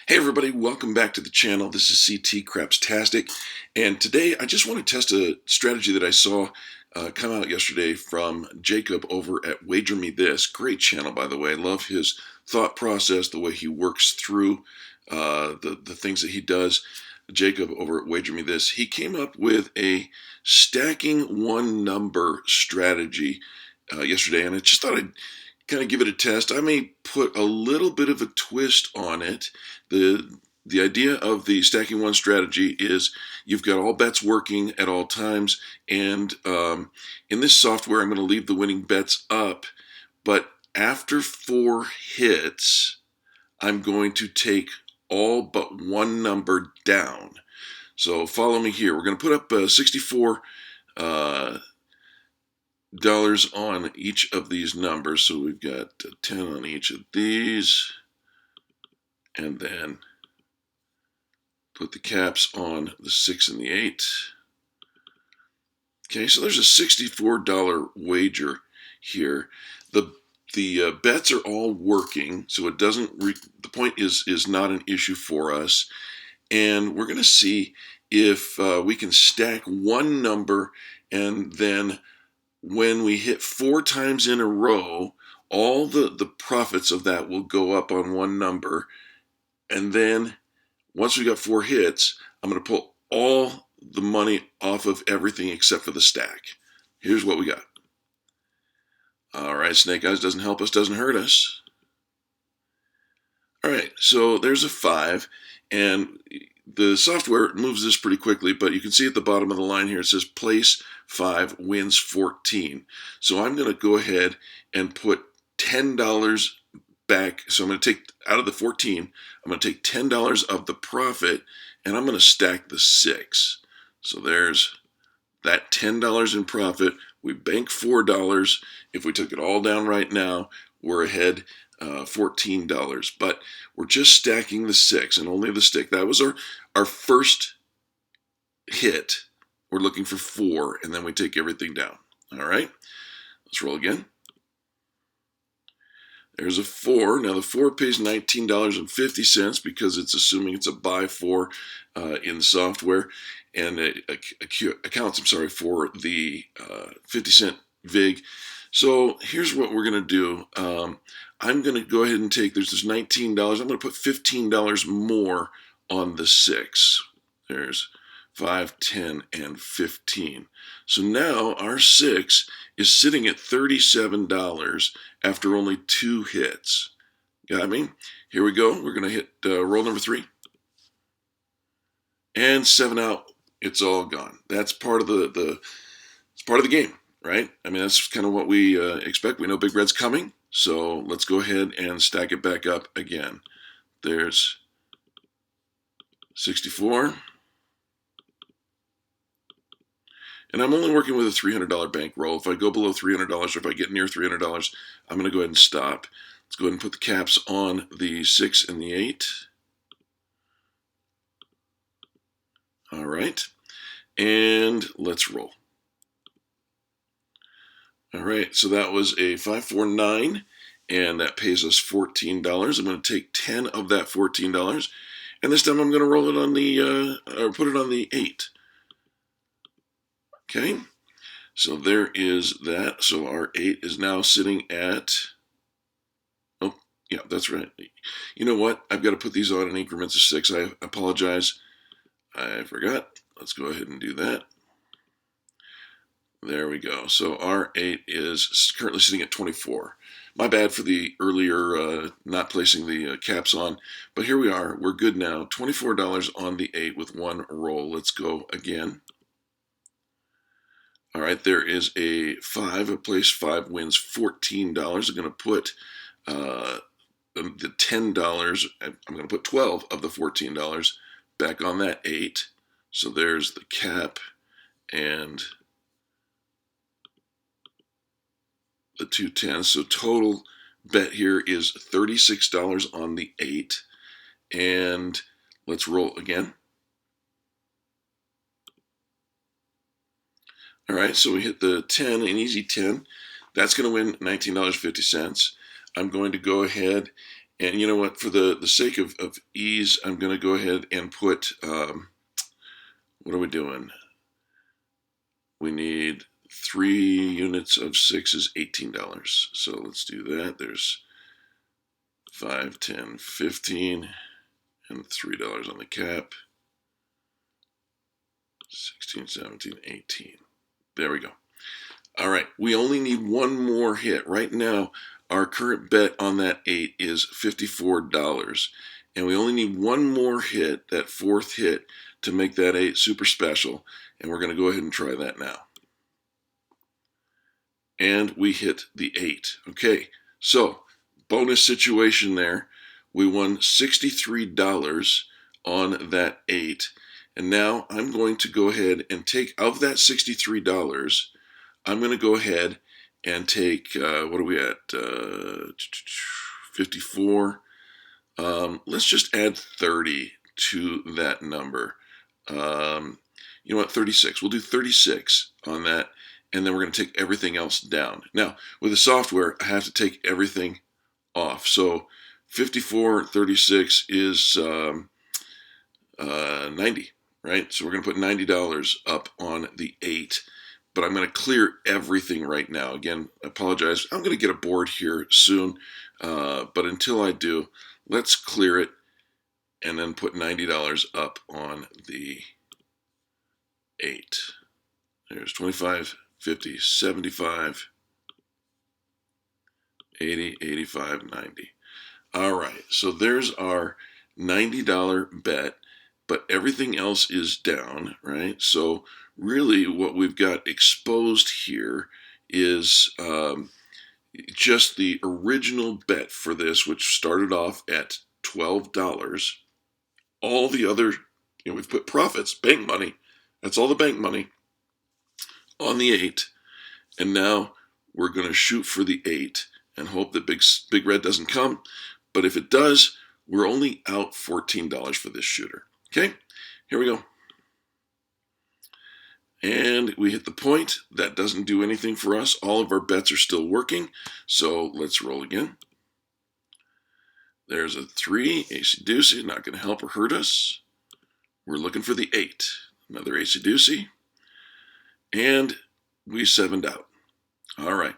Hey everybody, welcome back to the channel. This is CT Crapstastic, and today I just want to test a strategy that I saw come out yesterday from Jacob over at Wager Me This. Great channel, by the way. I love his thought process, the way he works through the things that he does. Jacob over at Wager Me This, he came up with a stacking one number strategy yesterday, and I just thought I'd kind of give it a test. I may put a little bit of a twist on it. The idea of the stacking one strategy is you've got all bets working at all times, and in this software I'm going to leave the winning bets up, but after 4 hits I'm going to take all but one number down. So follow me here. We're going to put up 64 dollars on each of these numbers. So we've got 10 on each of these, and then put the caps on the 6 and the 8. Okay, so there's a $64 wager here. The bets are all working, so it doesn't. The point is not an issue for us, and we're going to see if we can stack one number, and then when we hit 4 times in a row, all the profits of that will go up on one number. And then once we got 4 hits, I'm going to pull all the money off of everything except for the stack. Here's what we got. All right, Snake Eyes doesn't help us, doesn't hurt us. All right, so there's a 5, and the software moves this pretty quickly, but you can see at the bottom of the line here, it says place 5 wins 14. So I'm going to go ahead and put $10 back. So I'm going to take out of the 14, I'm going to take $10 of the profit, and I'm going to stack the 6. So there's that $10 in profit. We bank $4. If we took it all down right now, we're ahead $14, but we're just stacking the 6 and only the stick. That was our first hit. We're looking for 4, and then we take everything down. All right, let's roll again. There's a 4. Now the 4 pays $19.50 because it's assuming it's a buy 4 in the software, and it accounts, for the 50-cent VIG. So here's what we're going to do. I'm going to go ahead and take, there's this $19. I'm going to put $15 more on the 6. There's 5, 10, and 15. So now our 6 is sitting at $37 after only 2 hits. Got me? Here we go. We're going to hit roll number 3. And 7 out. It's all gone. That's part of it's part of the game, right? I mean, that's kind of what we expect. We know Big Red's coming, so let's go ahead and stack it back up again. There's 64. And I'm only working with a $300 bankroll. If I go below $300 or if I get near $300, I'm going to go ahead and stop. Let's go ahead and put the caps on the 6 and the 8. All right, and let's roll. All right, so that was a 549, and that pays us $14. I'm going to take 10 of that $14, and this time I'm going to roll it on the, or put it on the 8. Okay, so there is that. So our 8 is now sitting at, oh, yeah, that's right. You know what? I've got to put these on in increments of 6. I apologize. I forgot. Let's go ahead and do that. There we go. So our 8 is currently sitting at 24. My bad for the earlier not placing the caps on, but here we are. We're good now. $24 on the 8 with 1 roll. Let's go again. All right, there is a 5. A place 5 wins $14. I'm going to put the $10. I'm going to put 12 of the $14 back on that 8. So there's the cap and the 2 10s. So total bet here is $36 on the 8. And let's roll again. All right, so we hit the 10, an easy 10. That's going to win $19.50. I'm going to go ahead And you know what? For the sake of ease, I'm going to go ahead and put, what are we doing? We need 3 units of 6 is $18. So let's do that. There's 5, 10, 15, and $3 on the cap. 16, 17, 18. There we go. All right, we only need one more hit. Right now, our current bet on that 8 is $54. And we only need one more hit, that fourth hit, to make that 8 super special. And we're going to go ahead and try that now. And we hit the 8. Okay, so bonus situation there. We won $63 on that 8. And now I'm going to go ahead and take, of that $63, I'm going to go ahead and take, what are we at, 54. Let's just add 30 to that number. You know what, 36. We'll do 36 on that, and then we're going to take everything else down. Now, with the software, I have to take everything off. So 54, 36 is 90, right? So we're going to put $90 up on the 8. But I'm going to clear everything right now. Again, I apologize. I'm going to get a board here soon. But until I do, let's clear it and then put $90 up on the 8. There's 25, 50, 75, 80, 85, 90. All right, so there's our $90 bet, but everything else is down, right? So really what we've got exposed here is just the original bet for this, which started off at $12. All the other, we've put profits, bank money, that's all the bank money on the 8. And now we're going to shoot for the 8 and hope that Big Red doesn't come. But if it does, we're only out $14 for this shooter. Okay, here we go. And we hit the point. That doesn't do anything for us. All of our bets are still working. So let's roll again. There's a 3, acey-deucey, not going to help or hurt us. We're looking for the 8. Another acey-deucey. And we 7'd out. All right.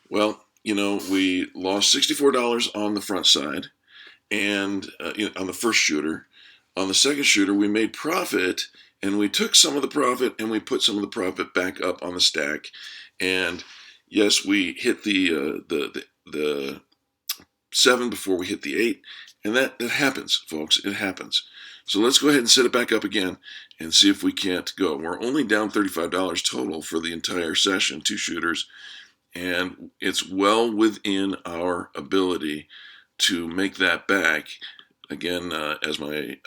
Well, we lost $64 on the front side and on the first shooter. On the second shooter, we made profit, and we took some of the profit and we put some of the profit back up on the stack. And yes, we hit the 7 before we hit the 8, and that happens, folks. It happens. So let's go ahead and set it back up again and see if we can't go. We're only down $35 total for the entire session, 2 shooters, and it's well within our ability to make that back. Again, as my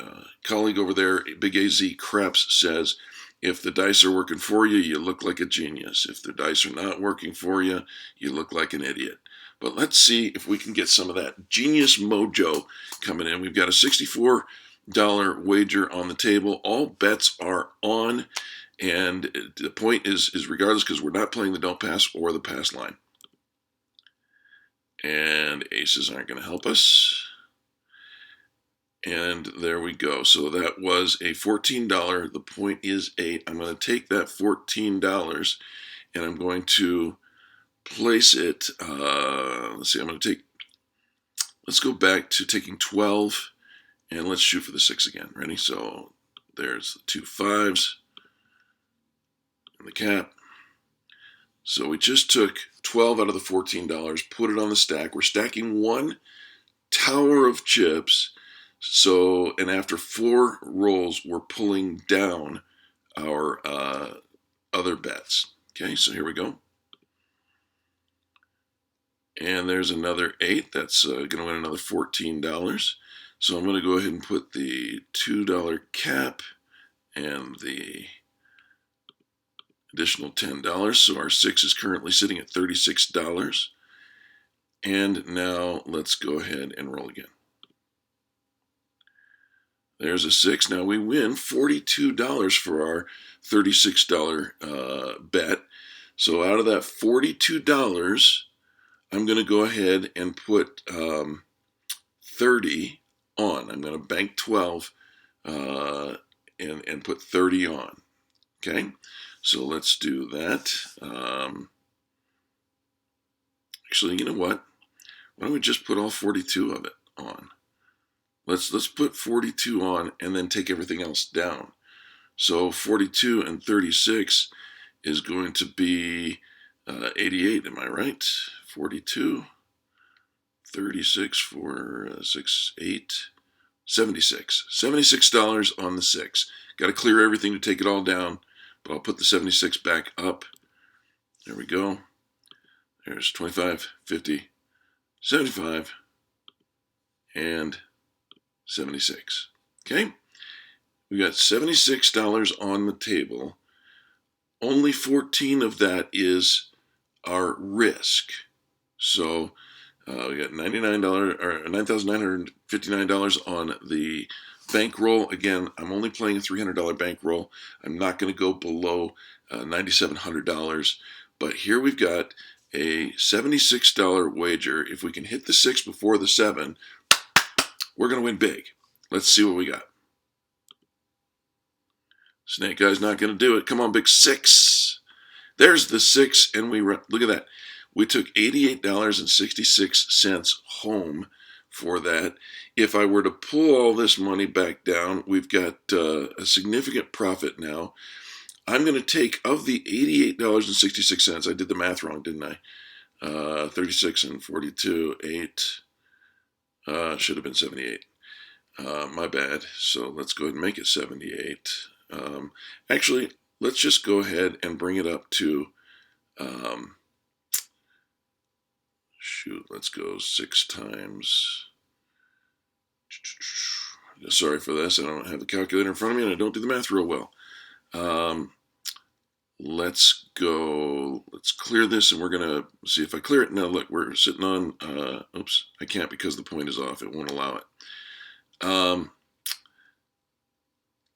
colleague over there, Big AZ Krebs, says, if the dice are working for you, you look like a genius. If the dice are not working for you, you look like an idiot. But let's see if we can get some of that genius mojo coming in. We've got a $64 wager on the table. All bets are on. And the point is regardless, because we're not playing the don't pass or the pass line. And aces aren't going to help us. And there we go. So that was a $14. The point is 8. I'm going to take that $14 and I'm going to place it. Let's see. Let's go back to taking 12 and let's shoot for the 6 again. Ready? So there's the 2 5s and the cap. So we just took 12 out of the $14, put it on the stack. We're stacking 1 tower of chips. So, and after 4 rolls, we're pulling down our other bets. Okay, so here we go. And there's another 8. That's going to win another $14. So I'm going to go ahead and put the $2 cap and the additional $10. So our 6 is currently sitting at $36. And now let's go ahead and roll again. There's a 6. Now we win $42 for our $36 bet. So out of that $42, I'm going to go ahead and put 30 on. I'm going to bank 12 and put 30 on. Okay, so let's do that. Actually, you know what? Why don't we just put all 42 of it on? Let's put 42 on and then take everything else down. So 42 and 36 is going to be 88. Am I right? 42, 36 for 6, 8, 76. $76 on the 6. Got to clear everything to take it all down, but I'll put the 76 back up. There we go. There's 25, 50, 75, and 76. Okay? We got $76 on the table. Only 14 of that is our risk. So we got $99 or $9,959 on the bankroll. Again, I'm only playing a $300 bankroll. I'm not going to go below $9,700. But here we've got a $76 wager. If we can hit the 6 before the 7, we're going to win big. Let's see what we got. Snake Guy's not going to do it. Come on, big 6. There's the 6, and we look at that. We took $88.66 home for that. If I were to pull all this money back down, we've got a significant profit now. I'm going to take, of the $88.66, I did the math wrong, didn't I? 36 and 42, 8, should have been 78. My bad. So let's go ahead and make it 78. Actually, let's just go ahead and bring it up to, let's go 6 times. Sorry for this. I don't have the calculator in front of me, and I don't do the math real well. Let's clear this, and we're going to see if I clear it. Now, look, we're sitting on, oops, I can't because the point is off. It won't allow it.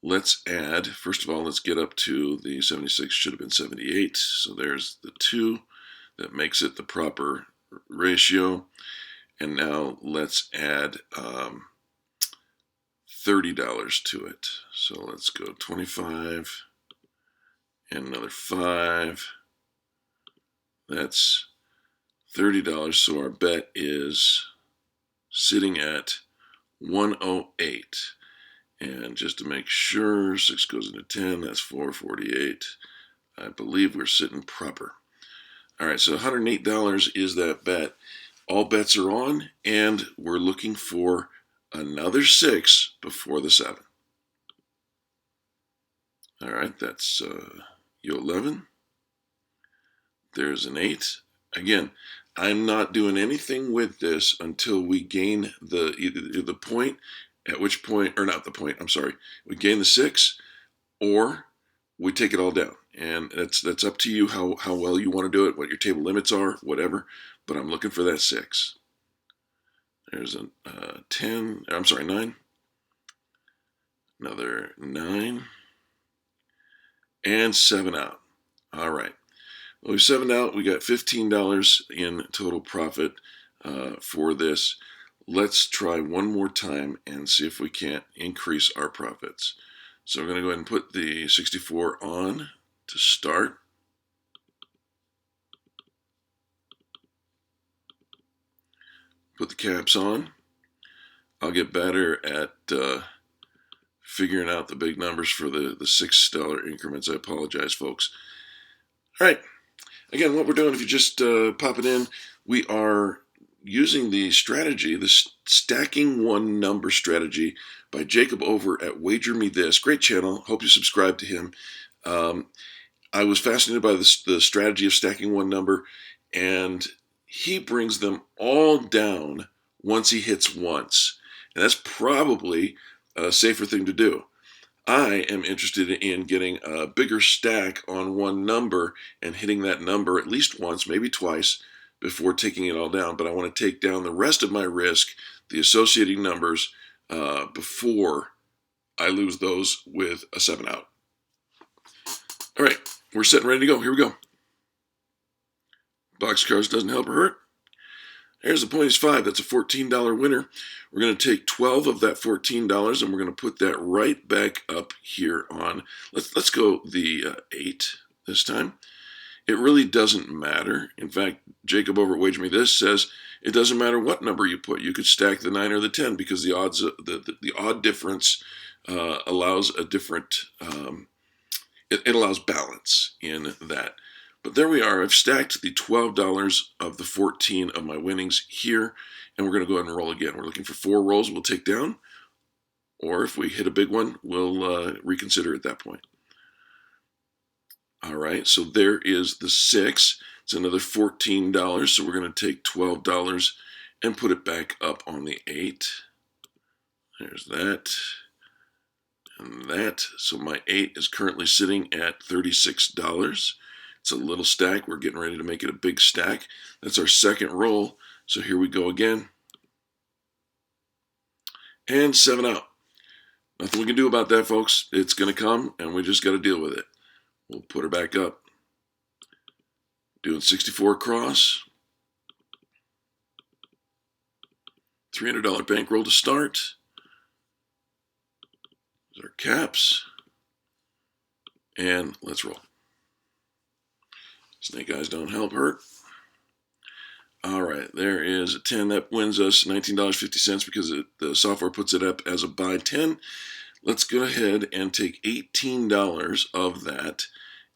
Let's add, first of all, let's get up to the 76, should have been 78. So there's the 2 that makes it the proper ratio. And now let's add $30 to it. So let's go 25 and another 5. That's $30. So our bet is sitting at 108. And just to make sure, 6 goes into 10, that's 448. I believe we're sitting proper. All right, so $108 is that bet. All bets are on, and we're looking for another 6 before the 7. All right, that's U11. There's an 8. Again, I'm not doing anything with this until we gain the point, at which point, or not the point, I'm sorry, we gain the 6, or we take it all down. And that's up to you how well you want to do it, what your table limits are, whatever. But I'm looking for that 6. There's a 10, I'm sorry, 9. Another 9. And 7 out. All right. Well, we 7 out. We got $15 in total profit for this. Let's try one more time and see if we can't increase our profits. So we're going to go ahead and put the 64 on to start. Put the caps on. I'll get better at figuring out the big numbers for the $6 increments. I apologize, folks. All right. Again, what we're doing, if you just pop it in, we are using the strategy, the stacking one number strategy by Jacob over at Wager Me This. Great channel. Hope you subscribe to him. I was fascinated by the strategy of stacking one number, and he brings them all down once he hits once. And that's probably a safer thing to do. I am interested in getting a bigger stack on one number and hitting that number at least once, maybe twice, before taking it all down. But I want to take down the rest of my risk, the associating numbers, before I lose those with a 7 out. All right, we're set and ready to go. Here we go. Boxcars doesn't help or hurt. There's the point is 5. That's a $14 winner. We're going to take 12 of that $14 and we're going to put that right back up here on. Let's go the 8 this time. It really doesn't matter. In fact, Jacob over at Wager Me This says it doesn't matter what number you put. You could stack the 9 or the 10 because the odds, the odd difference allows a different. It allows balance in that. But there we are. I've stacked the $12 of the 14 of my winnings here, and we're going to go ahead and roll again. We're looking for 4 rolls we'll take down, or if we hit a big one, we'll reconsider at that point. All right, so there is the 6. It's another $14, so we're going to take $12 and put it back up on the 8. There's that and that. So my 8 is currently sitting at $36. It's a little stack. We're getting ready to make it a big stack. That's our second roll. So here we go again. And 7 out. Nothing we can do about that, folks. It's going to come, and we just got to deal with it. We'll put her back up. Doing 64 across. $300 bankroll to start. There's our caps. And let's roll. Snake eyes don't help hurt. All right, there is a 10. That wins us $19.50 because the software puts it up as a buy 10. Let's go ahead and take $18 of that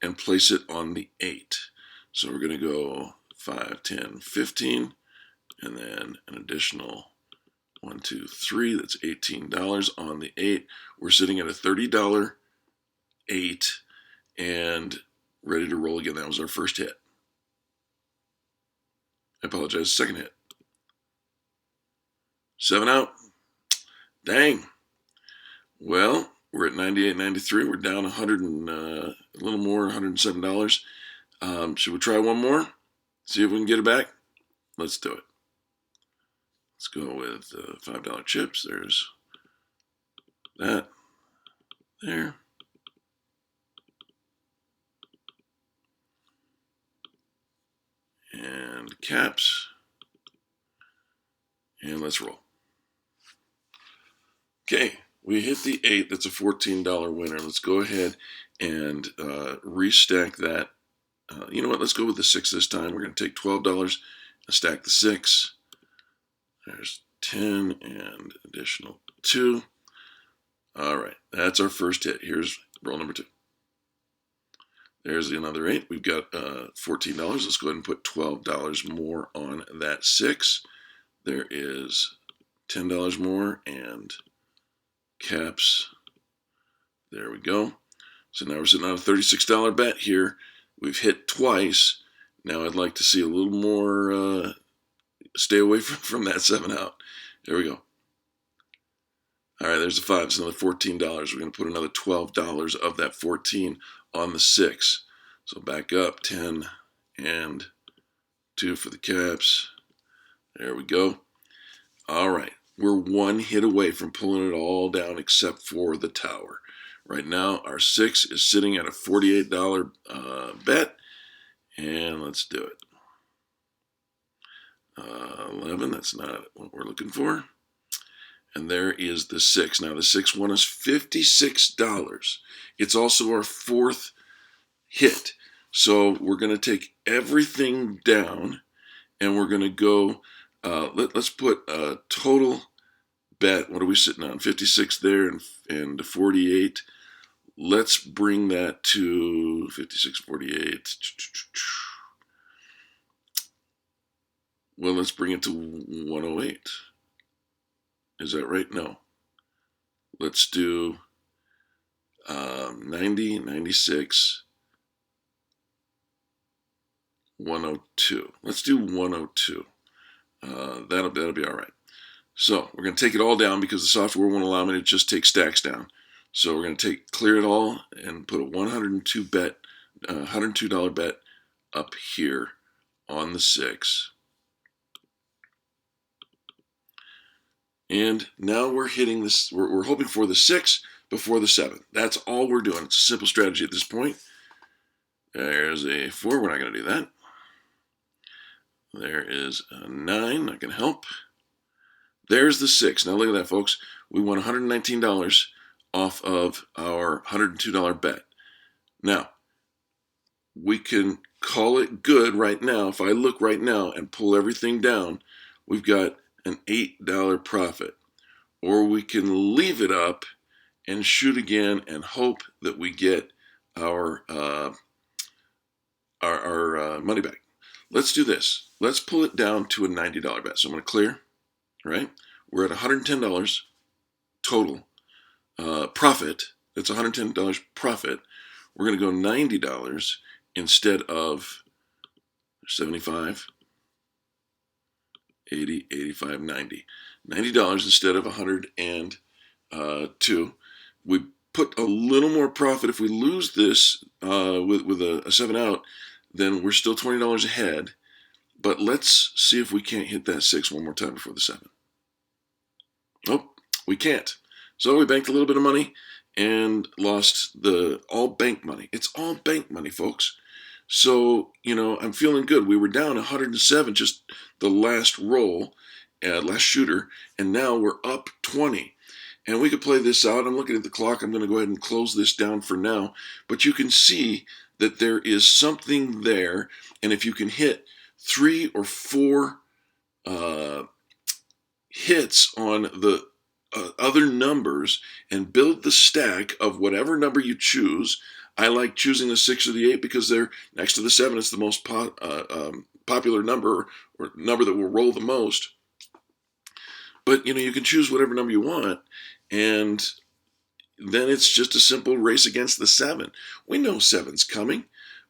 and place it on the 8. So we're going to go 5, 10, 15, and then an additional 1, 2, 3. That's $18 on the 8. We're sitting at a $30 8 and ready to roll again. That was our first hit. I apologize, second hit. 7 out. Dang. Well, we're at 98.93. We're down 100 and a little more, $107. Should we try one more? See if we can get it back? Let's do it. Let's go with $5 chips. There's that. There. And caps. And let's roll. Okay, we hit the 8. That's a $14 winner. Let's go ahead and restack that. You know what? Let's go with the 6 this time. We're going to take $12 and stack the 6. There's 10 and additional 2. All right, that's our first hit. Here's roll number 2. There's another 8. We've got $14. Let's go ahead and put $12 more on that 6. There is $10 more and caps. There we go. So now we're sitting on a $36 bet here. We've hit twice. Now I'd like to see a little more, stay away from that 7 out. There we go. All right, there's the 5. It's another $14. We're going to put another $12 of that 14 on the 6. So back up, 10 and 2 for the caps. There we go. All right, we're 1 hit away from pulling it all down except for the tower. Right now, our 6 is sitting at a $48 bet, and let's do it. 11, that's not what we're looking for. And there is the 6. Now, the 6 won us $56. It's also our 4th hit. So we're going to take everything down, and we're going to go, let's put a total bet. What are we sitting on? 56 there and 48. Let's bring that to 56, 48. Well, let's bring it to 108. Is that right? No. Let's do 90, 96, 102. Let's do 102. That'll be all right. So we're going to take it all down because the software won't allow me to just take stacks down. So we're going to clear it all and put a $102 bet up here on the 6. And now we're hitting this, we're hoping for the 6 before the 7. That's all we're doing. It's a simple strategy at this point. There's a 4. We're not going to do that. There is a 9, not going to help. There's the 6. Now look at that, folks. We won $119 off of our $102 bet. Now, we can call it good right now. If I look right now and pull everything down, we've got an $8 profit. Or we can leave it up and shoot again and hope that we get our money back. Let's do this. Let's pull it down to a $90 bet. So I'm going to clear, right? We're at $110 total profit. That's $110 profit. We're going to go $90 instead of 75, 80, 85, 90. $90 instead of 102. We put a little more profit. If we lose this with a 7 out, then we're still $20 ahead. But let's see if we can't hit that 6 one more time before the 7. Nope, we can't. So we banked a little bit of money and lost the all bank money. It's all bank money, folks. So, I'm feeling good. We were down 107 just the last roll, last shooter, and now we're up 20. And we could play this out. I'm looking at the clock. I'm going to go ahead and close this down for now. But you can see that there is something there. And if you can hit 3 or 4 hits on the other numbers and build the stack of whatever number you choose. I like choosing the 6 or the 8 because they're next to the 7. It's the most popular number, or number that will roll the most. But, you can choose whatever number you want, and then it's just a simple race against the 7. We know 7's coming,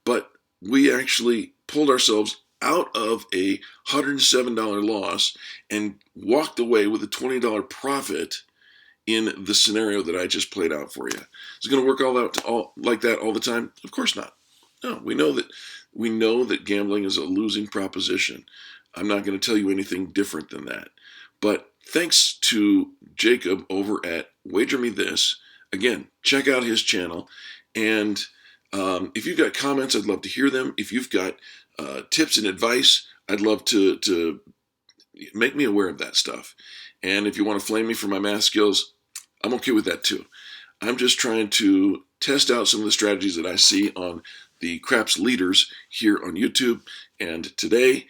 but we actually pulled ourselves out of a $107 loss and walked away with a $20 profit in the scenario that I just played out for you. Is it going to work like that all the time? Of course not. No, we know that gambling is a losing proposition. I'm not going to tell you anything different than that. But thanks to Jacob over at Wager Me This. Again, check out his channel. And if you've got comments, I'd love to hear them. If you've got tips and advice, I'd love to make me aware of that stuff. And if you want to flame me for my math skills, I'm okay with that too. I'm just trying to test out some of the strategies that I see on the craps leaders here on YouTube. And today,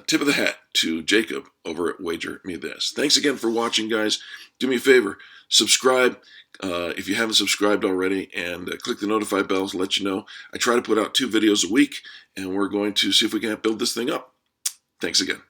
tip of the hat to Jacob over at Wager Me This. Thanks again for watching, guys. Do me a favor, subscribe if you haven't subscribed already, and click the notify bell to let you know. I try to put out 2 videos a week, and we're going to see if we can't build this thing up. Thanks again.